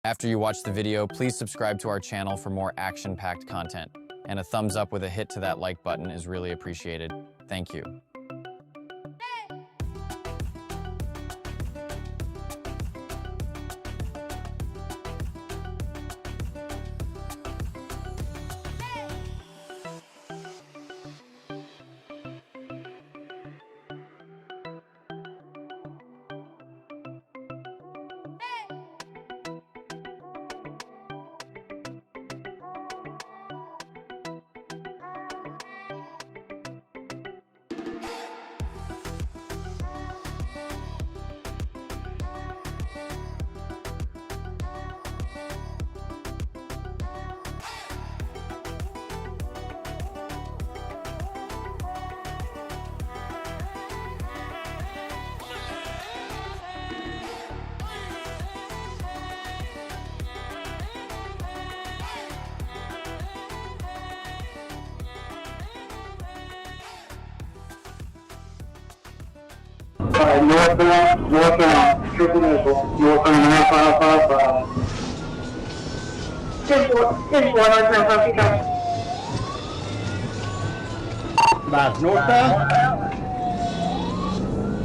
After you watch the video, please subscribe to our channel for more action-packed content. And a thumbs up with a hit to that like button is really appreciated. Thank you. Northbound, triple nickel, northbound 9555. 10-4, northbound 55. That's northbound?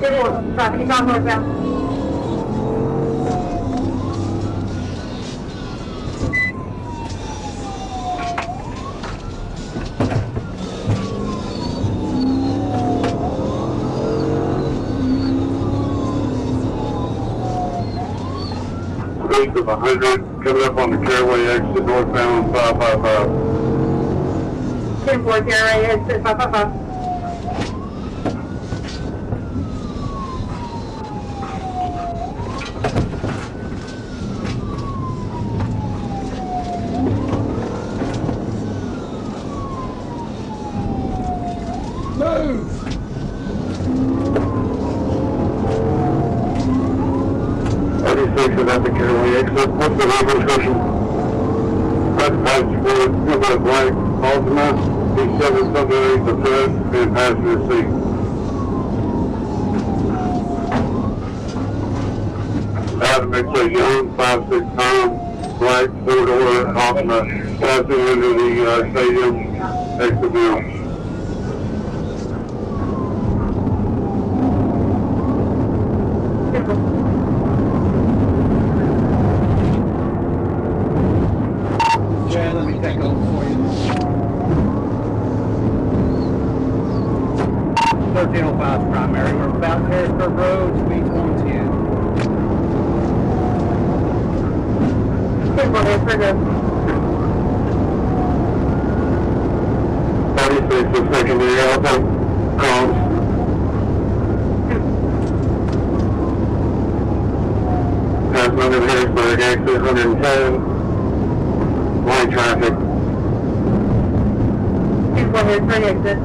10-4, 55 northbound. Of 100 coming up on the Caraway exit northbound 555. 10-4, Caraway exit 555. Move! 86 is at the Caraway exit. What's the road description? That's passenger blank Altima, D7 submarine to thread and passenger seat. Adam say young, 5'6", black, 4-door Altima, passing into the stadium exit now. Yeah, let me take over for you. 1305 primary. We're about Harrisburg Road, speed 110. 10-4, Harrisburg. 36 is secondary Alpha, calls. Passing under the Harrisburg exit 110. Light traffic. 10-4, Harrisburg exit.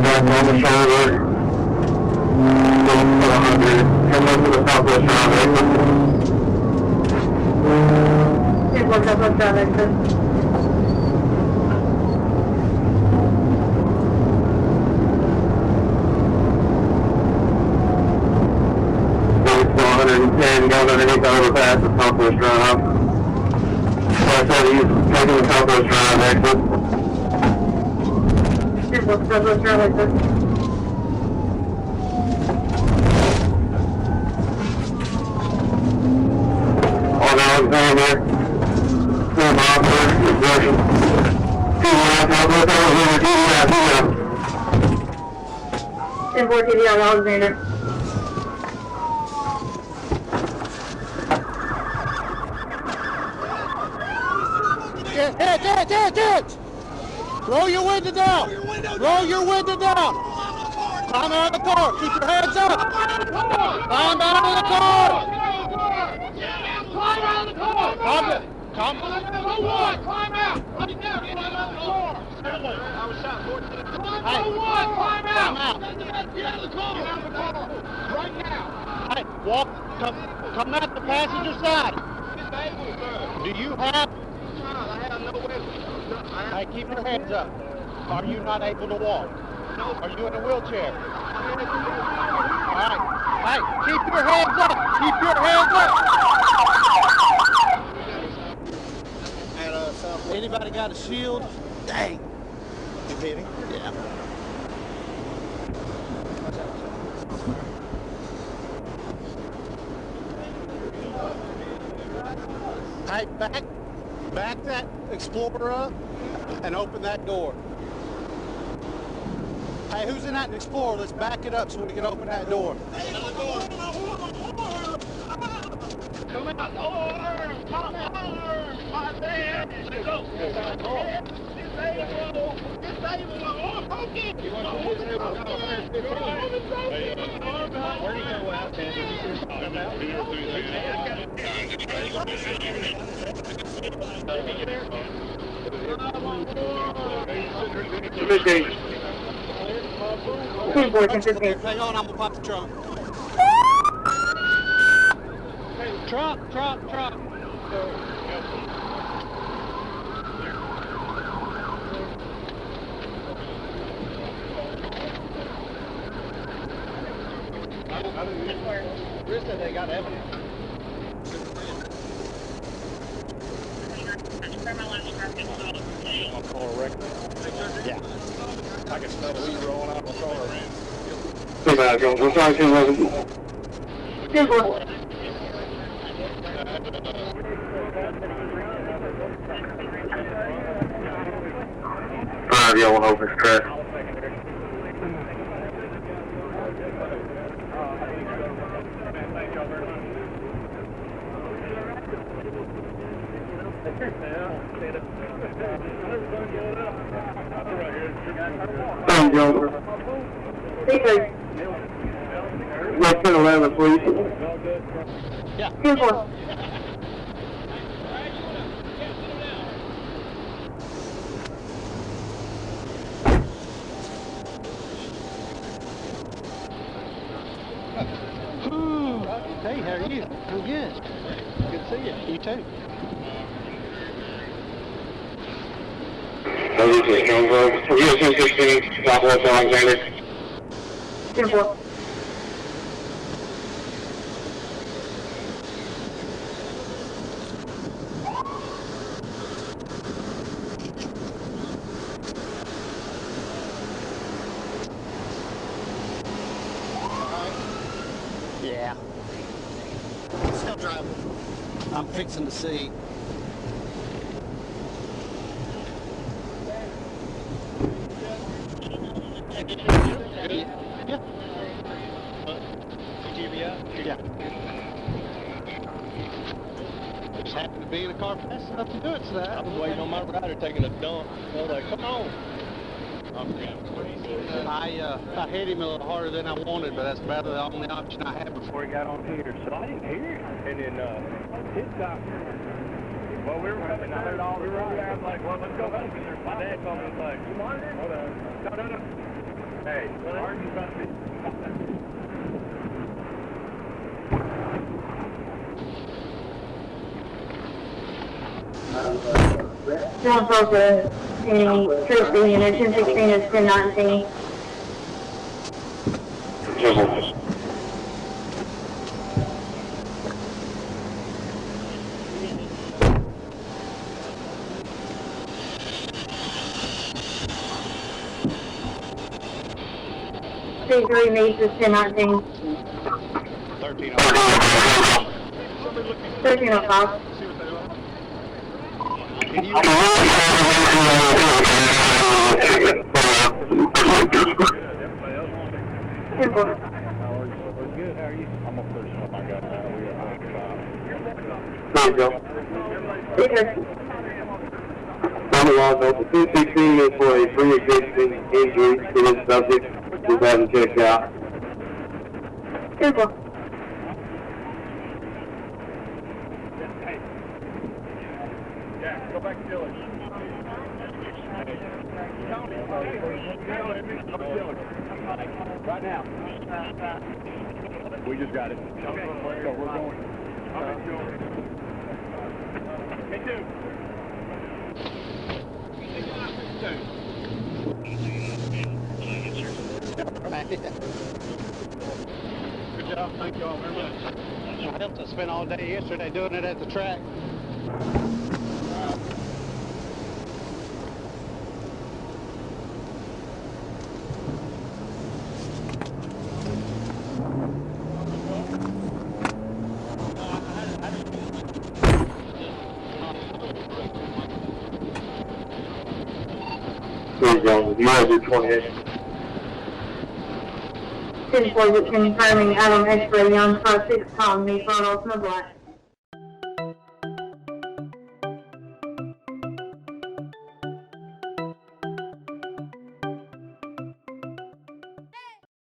Back on the shoulder. Go for 100. Come up to the southwest drive exit. 10-4, southwest drive exit. 110 going underneath the overpass at Southwest Drive. So I said he's taking the Southwest Drive exit. 10-4, southwest drive exit. All down there. 2 miles per exertion. 2 miles, Southwest Alexander, 10-4, TDI Alexander. Ditch! Roll your window down! Roll your window down! Climb out of the car! Keep your hands up! Climb out of the car! Climb out of the car! Come! Climb out! Right now! Climb out of the car! I was shot 14. Hey! Climb out! Come out! Get out of the car! Get out of the car! Right now! Hey, come out the passenger side! Do you have... I have no weapon. Hey, keep your hands up. Are you not able to walk? No. Are you in a wheelchair? I'm in a hands up. Keep your hands up. Anybody got a shield? Dang. You hit him? Yeah. Hey, back that Explorer up and open that door. Hey, who's in that Explorer? Let's back it up so we can open that door. Come out, my man. Let's go. Disable. Okay. You want to where do you go out, come out? Hang on, I'm gonna pop the trunk. Trunk. Chris said they got evidence. On car record? Yeah. I can smell the weed rolling out of the car. Hey, man, we're trying to 10-4. Five yellow open track. Thank you, Joker. Speakers. Yes, 10-11, please. Yeah. 10-4. Hey, how are you? I'm good. Good to see you. You too. This is Jonesboro. US 16, Southwest Alexander. 10-4. Yeah. Still driving. I'm fixing to see. Yeah. Yeah. Just happened to be in a car fast enough to do it today. I was waiting on my rider taking a dump. I was like, come on. I hit him a little harder than I wanted, but that's about the only option I had before he got on here. So I didn't hear it. And then his stop. Well, we were coming. I heard all the rides. I was like, well, let's go home. My dad called me and was like, you monitored? Hold on. No. Hey, aren't you trying to be? 10-4 to any Thursday unit. 10-16 is 10-19. State 3 Mace is 10-19. 1305. Can you? Good. Good. How are you? I'm a person. Oh my God. There you go. Speakers. Number one, the 216 is for a pre-existing injury to this subject. Just have him checked out. Good. Yeah, go back to Dillon. Right now. We just got it. Okay. So we're going. Me too. Good job. Yeah, thank y'all very much. I helped us spend all day yesterday doing it at the track. There you go. You want to do 28? 10-4 confirming Adam X-ray, Young 56, calling me for an Ultima Black.